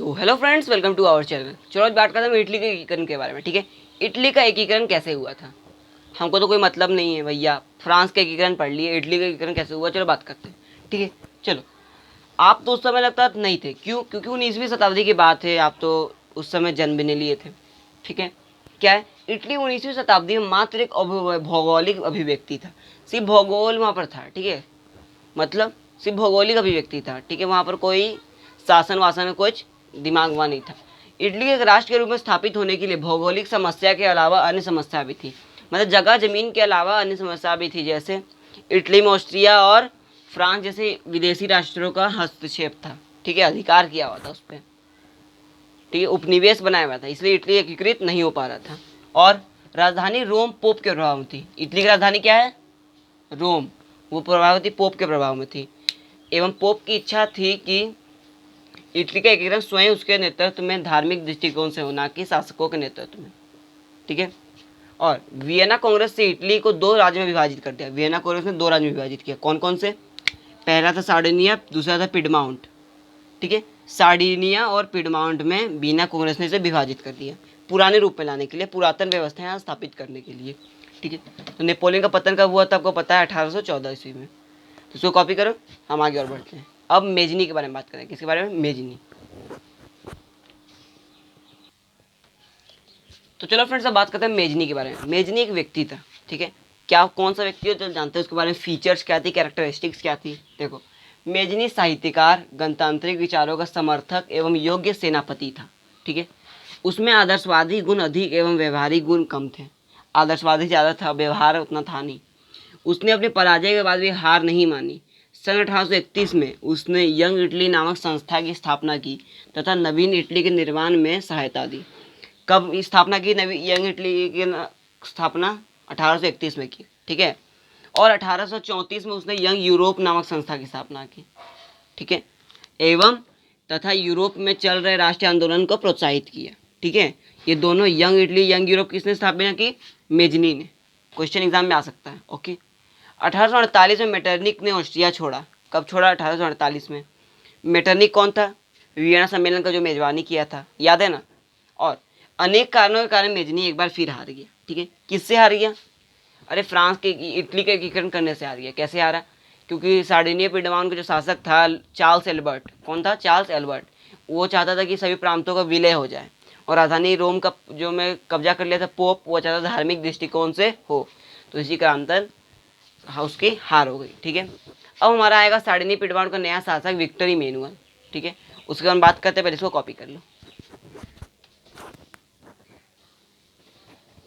तो hello friends, welcome to our channel. चलो आज बात करते हैं इटली के एकीकरण के बारे में। ठीक है, इटली का एकीकरण कैसे हुआ था, हमको तो कोई मतलब नहीं है भैया। फ्रांस का एकीकरण पढ़ लिए, इटली का एकीकरण कैसे हुआ चलो बात करते हैं। ठीक है, चलो। आप तो उस समय लगता नहीं थे, क्यों? क्योंकि 19वीं शताब्दी की बात है, आप तो उस समय जन्म भी नहीं लिए थे। ठीक है, क्या है, इटली 19वीं शताब्दी में मात्र एक भौगोलिक अभिव्यक्ति था। सिर्फ भूगोल वहाँ पर था। ठीक है, मतलब सिर्फ भौगोलिक अभिव्यक्ति था। ठीक है, वहाँ पर कोई शासन वासन में कुछ दिमाग वहाँ नहीं था। इटली एक राष्ट्र के रूप में स्थापित होने के लिए भौगोलिक समस्या के अलावा अन्य समस्या भी थी। मतलब जगह जमीन के अलावा अन्य समस्या भी थी, जैसे इटली में ऑस्ट्रिया और फ्रांस जैसे विदेशी राष्ट्रों का हस्तक्षेप था। ठीक है, अधिकार किया हुआ था उस पर। ठीक है, उपनिवेश बनाया हुआ था, इसलिए इटली एकीकृत नहीं हो पा रहा था। और राजधानी रोम पोप के प्रभाव में थी। इटली की राजधानी क्या है? रोम। वो प्रभाव थी पोप के प्रभाव में थी, एवं पोप की इच्छा थी कि इटली का एकीकरण स्वयं उसके नेतृत्व में धार्मिक दृष्टिकोण से हो, ना कि शासकों के नेतृत्व में। ठीक है, और वियना कांग्रेस से इटली को दो राज्य में विभाजित कर दिया। वियना कांग्रेस ने दो राज्य में विभाजित किया। कौन कौन से? पहला था सार्डिनिया, दूसरा था पिडमाउंट। ठीक है, सार्डिनिया और पिडमाउंट में वियना कांग्रेस ने इसे विभाजित कर दिया, पुराने रूप में लाने के लिए, पुरातन व्यवस्था यहाँ स्थापित करने के लिए। ठीक है, तो नेपोलियन का पतन कब हुआ था आपको पता है? 1814 ईस्वी में। तो इसको कॉपी करो, हम आगे और बढ़ते हैं। अब मेजनी के बारे में बात करें। किसके बारे में? मेजनी। तो चलो फ्रेंड्स, अब बात करते हैं मेजनी के बारे में। मेजनी एक व्यक्ति था। ठीक है, क्या कौन सा व्यक्ति हो चलो जानते हैं उसके बारे में। फीचर्स क्या थी, कैरेक्टरिस्टिक्स क्या थी? देखो, मेजनी साहित्यकार, गणतांत्रिक विचारों का समर्थक एवं योग्य सेनापति था। ठीक है, उसमें आदर्शवादी गुण अधिक एवं व्यवहारिक गुण कम थे। आदर्शवादी ज़्यादा था, व्यवहार उतना था नहीं। उसने अपनी पराजय के बाद भी हार नहीं मानी। सन 1831 में उसने यंग इटली नामक संस्था की स्थापना की तथा नवीन इटली के निर्माण में सहायता दी। कब स्थापना की नवी यंग इटली की स्थापना? 1831 में की। ठीक है, और 1834 में उसने यंग यूरोप नामक संस्था की स्थापना की। ठीक है, एवं तथा यूरोप में चल रहे राष्ट्रीय आंदोलन को प्रोत्साहित किया। ठीक है, ये दोनों यंग इटली यंग यूरोप किसने स्थापना की? मेजनी ने। क्वेश्चन एग्जाम में आ सकता है। ओके, 1848 में मेटरनिक ने ऑस्ट्रिया छोड़ा। कब छोड़ा? 1848 में। मेटरनिक कौन था? वियना सम्मेलन का जो मेजबानी किया था, याद है ना? और अनेक कारणों के कारण मेजनी एक बार फिर हार गया। ठीक है, किससे हार गया? अरे फ्रांस के इटली का एकीकरण करने से हार गया। कैसे हारा? क्योंकि सार्डिनिया पिडमाउंट का जो शासक था चार्ल्स एल्बर्ट, कौन था? Charles Albert. वो चाहता था कि सभी प्रांतों का विलय हो जाए, और राजधानी रोम का जो मैं कब्जा कर लिया था पोप, वो चाहता था धार्मिक दृष्टिकोण से हो। तो इसी कारणतः उसकी हार हो गई। ठीक है, अब हमारा आएगा सार्डिनिया पिडमाउंट का नया शासक विक्टर इमैनुअल। ठीक है, उसके बाद बात करते हैं, पहले इसको कॉपी कर लो।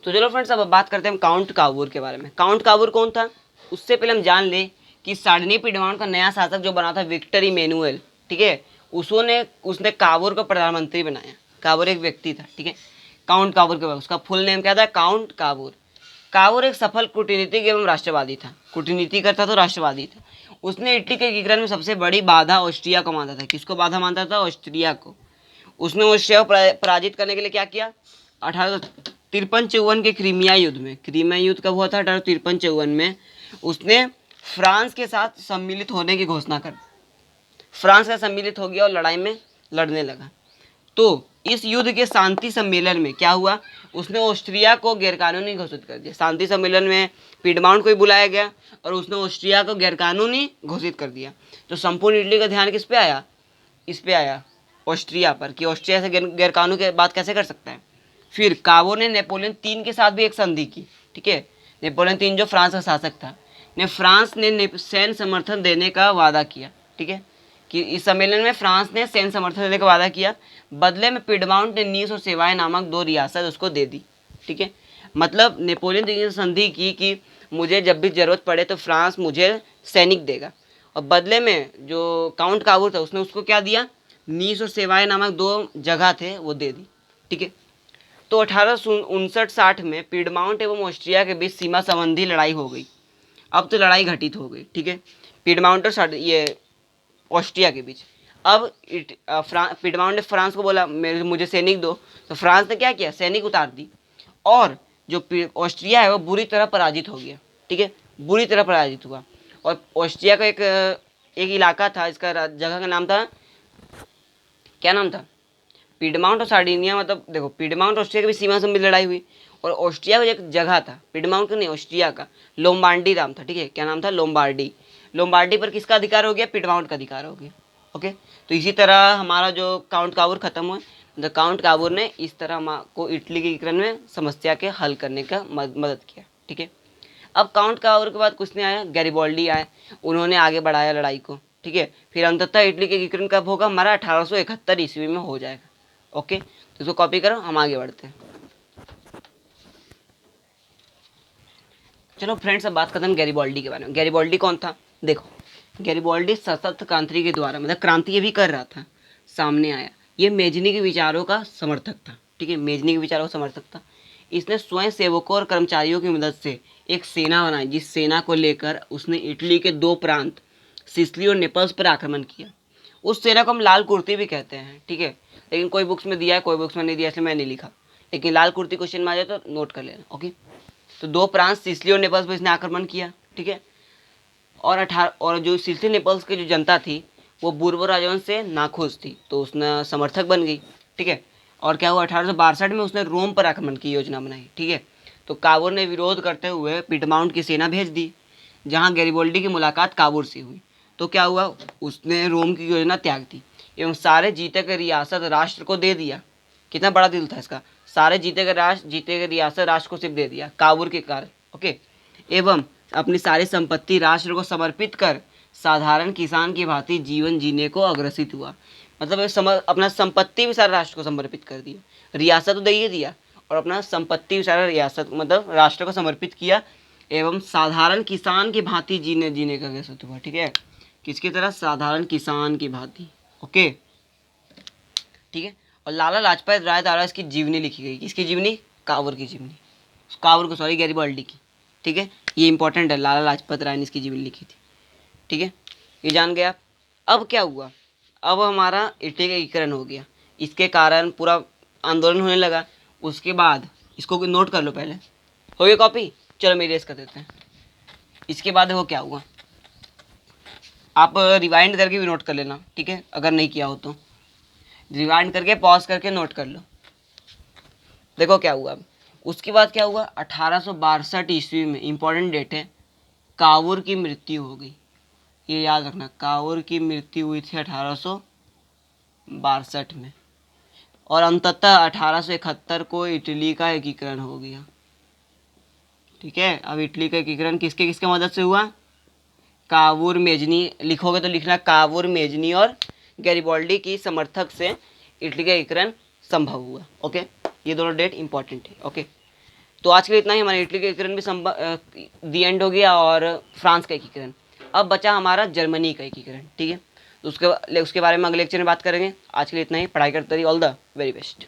तो चलो फ्रेंड्स, अब बात करते हैं हम काउंट कावूर के बारे में। काउंट कावूर कौन था? उससे पहले हम जान ले कि सार्डिनिया पिडमाउंट का नया शासक जो बना था विक्टर इमैनुअल। ठीक है, उसने कावूर को प्रधानमंत्री बनाया। कावूर एक व्यक्ति था। ठीक है, काउंट कावूर के बाद उसका फुल नेम क्या था? Count Cavour. कावूर एक सफल कूटनीतिक एवं राष्ट्रवादी था। कूटनीति करता तो राष्ट्रवादी था। उसने इटली के एकीकरण में सबसे बड़ी बाधा ऑस्ट्रिया को मानता था। किसको बाधा मानता था? ऑस्ट्रिया को। उसने ऑस्ट्रिया को पराजित करने के लिए क्या किया? 1853-54 के क्रीमिया युद्ध में। क्रीमिया युद्ध कब हुआ था? 1853-54 में उसने फ्रांस के साथ सम्मिलित होने की घोषणा कर, फ्रांस का सम्मिलित हो गया और लड़ाई में लड़ने लगा। तो इस युद्ध के शांति सम्मेलन में क्या हुआ? उसने ऑस्ट्रिया को गैरकानूनी घोषित कर दिया। शांति सम्मेलन में पिडमाउंट को ही बुलाया गया और उसने ऑस्ट्रिया को गैरकानूनी घोषित कर दिया। तो संपूर्ण इटली का ध्यान किस पे आया? इस पे आया, ऑस्ट्रिया पर, कि ऑस्ट्रिया से गैरकानूनी की बात कैसे कर सकता है। फिर कावो ने नेपोलियन 3 के साथ भी एक संधि की। ठीक है, नेपोलियन 3 जो फ्रांस का शासक था, फ्रांस ने सैन्य समर्थन देने का वादा किया। ठीक है, कि इस सम्मेलन में फ्रांस ने सैन्य समर्थन देने का वादा किया। बदले में पिडमाउंट ने नीस और सेवाएं नामक 2 रियासत उसको दे दी। ठीक है, मतलब नेपोलियन ने संधि की कि मुझे जब भी जरूरत पड़े तो फ्रांस मुझे सैनिक देगा, और बदले में जो काउंट कावूर था उसने उसको क्या दिया? नीस और सेवाएं नामक 2 जगह थे वो दे दी। ठीक है, तो 1859-60 में पिडमाउंट एवं ऑस्ट्रिया के बीच सीमा संबंधी लड़ाई हो गई। अब तो लड़ाई घटित हो गई। ठीक है, पिडमाउंट और ये ऑस्ट्रिया के बीच। अब पिडमाउंट ने फ्रांस को बोला मुझे सैनिक दो, तो फ्रांस ने क्या किया? सैनिक उतार दी, और जो ऑस्ट्रिया है वो बुरी तरह पराजित हो गया। ठीक है, बुरी तरह पराजित हुआ। और ऑस्ट्रिया का एक इलाका था, इसका जगह का नाम था, क्या नाम था? पीडमाउंट और सार्डिनिया मतलब देखो, पीडमाउंट ऑस्ट्रिया की भी सीमा संबंधी लड़ाई हुई, और ऑस्ट्रिया का एक जगह था, पीडमाउंट का नहीं, ऑस्ट्रिया का, लोम्बार्डी नाम था, ठीक है, क्या नाम था, लोम्बार्डी। लोम्बार्डी पर किसका अधिकार हो गया, पीडमाउंट का अधिकार हो गया। ओके, तो इसी तरह हमारा जो काउंट काबूर खत्म हुआ, द काउंट काबूर ने इस तरह को इटली के एकीकरण में समस्या के हल करने का मदद किया, ठीक है। अब काउंट काबूर के बाद कुछ नहीं आया, गैरिबॉल्डी आए, उन्होंने आगे बढ़ाया लड़ाई को, ठीक है। फिर अंततः इटली के एकीकरण कब होगा, हमारा 1871 ईस्वी में हो जाएगा। ओके, तो इसको कॉपी करो, हम आगे बढ़ते हैं। चलो फ्रेंड्स, अब बात करते हैं गैरिबॉल्डी के बारे में। गैरिबॉल्डी कौन था, देखो, गैरिबॉल्डी सशस्त्र क्रांति के द्वारा, मतलब क्रांति ये भी कर रहा था, सामने आया। ये मेजनी के विचारों का समर्थक था, ठीक है, मेजनी के विचारों का समर्थक था। इसने स्वयं सेवकों और कर्मचारियों की मदद से एक सेना बनाई, जिस सेना को लेकर उसने इटली के 2 प्रांत सिसिली और नेपल्स पर आक्रमण किया। उस सेना को हम लाल कुर्ती भी कहते हैं, ठीक है, लेकिन कोई बुक्स में दिया है, कोई बुक्स में नहीं दिया, इसलिए मैं नहीं लिखा, लेकिन लाल कुर्ती क्वेश्चन में आ जाए तो नोट कर लेना। ओके, तो 2 प्रांत सिसिली और नेपल्स पर इसने आक्रमण किया, ठीक है। और जो सिसिली नेपल्स की जो जनता थी वो बूर्बो राजवंश से नाखुश थी, तो उसने समर्थक बन गई, ठीक है। और क्या हुआ, 1862 में उसने रोम पर आक्रमण की योजना बनाई, ठीक है। तो काबूर ने विरोध करते हुए पीडमाउंट की सेना भेज दी, जहां गैरिबॉल्डी की मुलाकात काबूर से हुई। तो क्या हुआ, उसने रोम की योजना त्याग दी एवं सारे जीते के रियासत राष्ट्र को दे दिया। कितना बड़ा दिल था इसका, सारे जीते के रियासत राष्ट्र को सिर्फ दे दिया काबूर के कारण। ओके, एवं अपनी सारी संपत्ति राष्ट्र को समर्पित कर साधारण किसान की भांति जीवन जीने को अग्रसित हुआ। मतलब अपना संपत्ति भी सारा राष्ट्र को समर्पित कर दिया, रियासत तो दे ही दिया, और अपना संपत्ति भी सारा रियासत मतलब राष्ट्र को समर्पित किया, एवं साधारण किसान की भांति जीने का अग्रसित हुआ, ठीक है, किसकी तरह, साधारण किसान की भांति। ओके, ठीक है। और लाला लाजपत राय द्वारा इसकी जीवनी लिखी गई, किसकी जीवनी, काबूर की जीवनी, काबूर को सॉरी गैरिबॉल्डी की, ठीक है, ये इंपॉर्टेंट है, लाला लाजपत राय ने इसकी जीवनी लिखी थी, ठीक है, ये जान गए आप। अब क्या हुआ, अब हमारा इटली का एकीकरण हो गया, इसके कारण पूरा आंदोलन होने लगा। उसके बाद इसको नोट कर लो, पहले हो गई कॉपी, चलो मेरी रेस कर देते हैं। इसके बाद वो क्या हुआ, आप रिवाइंड करके भी नोट कर लेना, ठीक है, अगर नहीं किया हो तो रिवाइंड करके पॉज करके नोट कर लो। देखो क्या हुआ, अब उसके बाद क्या हुआ, 1862 ईस्वी में, इंपॉर्टेंट डेट है, काबूर की मृत्यु हो गई, ये याद रखना, काबूर की मृत्यु हुई थी 1862 में, और अंततः 1871 को इटली का एकीकरण हो गया, ठीक है। अब इटली का एकीकरण किसके किसके मदद से हुआ, काबूर, मेजनी, लिखोगे तो लिखना काबूर, मेजनी और गैरिबॉल्डी की समर्थक से इटली का एकीकरण संभव हुआ। ओके, ये दोनों डेट इंपॉर्टेंट है। ओके, तो आज के लिए इतना ही, हमारे इटली का एकीकरण भी दी एंड हो गया, और फ्रांस का एकीकरण। अब बचा हमारा जर्मनी का एकीकरण, ठीक है, तो उसके बारे में अगले लेक्चर में बात करेंगे। आज के लिए इतना ही, पढ़ाई करते रहिए, ऑल द वेरी बेस्ट।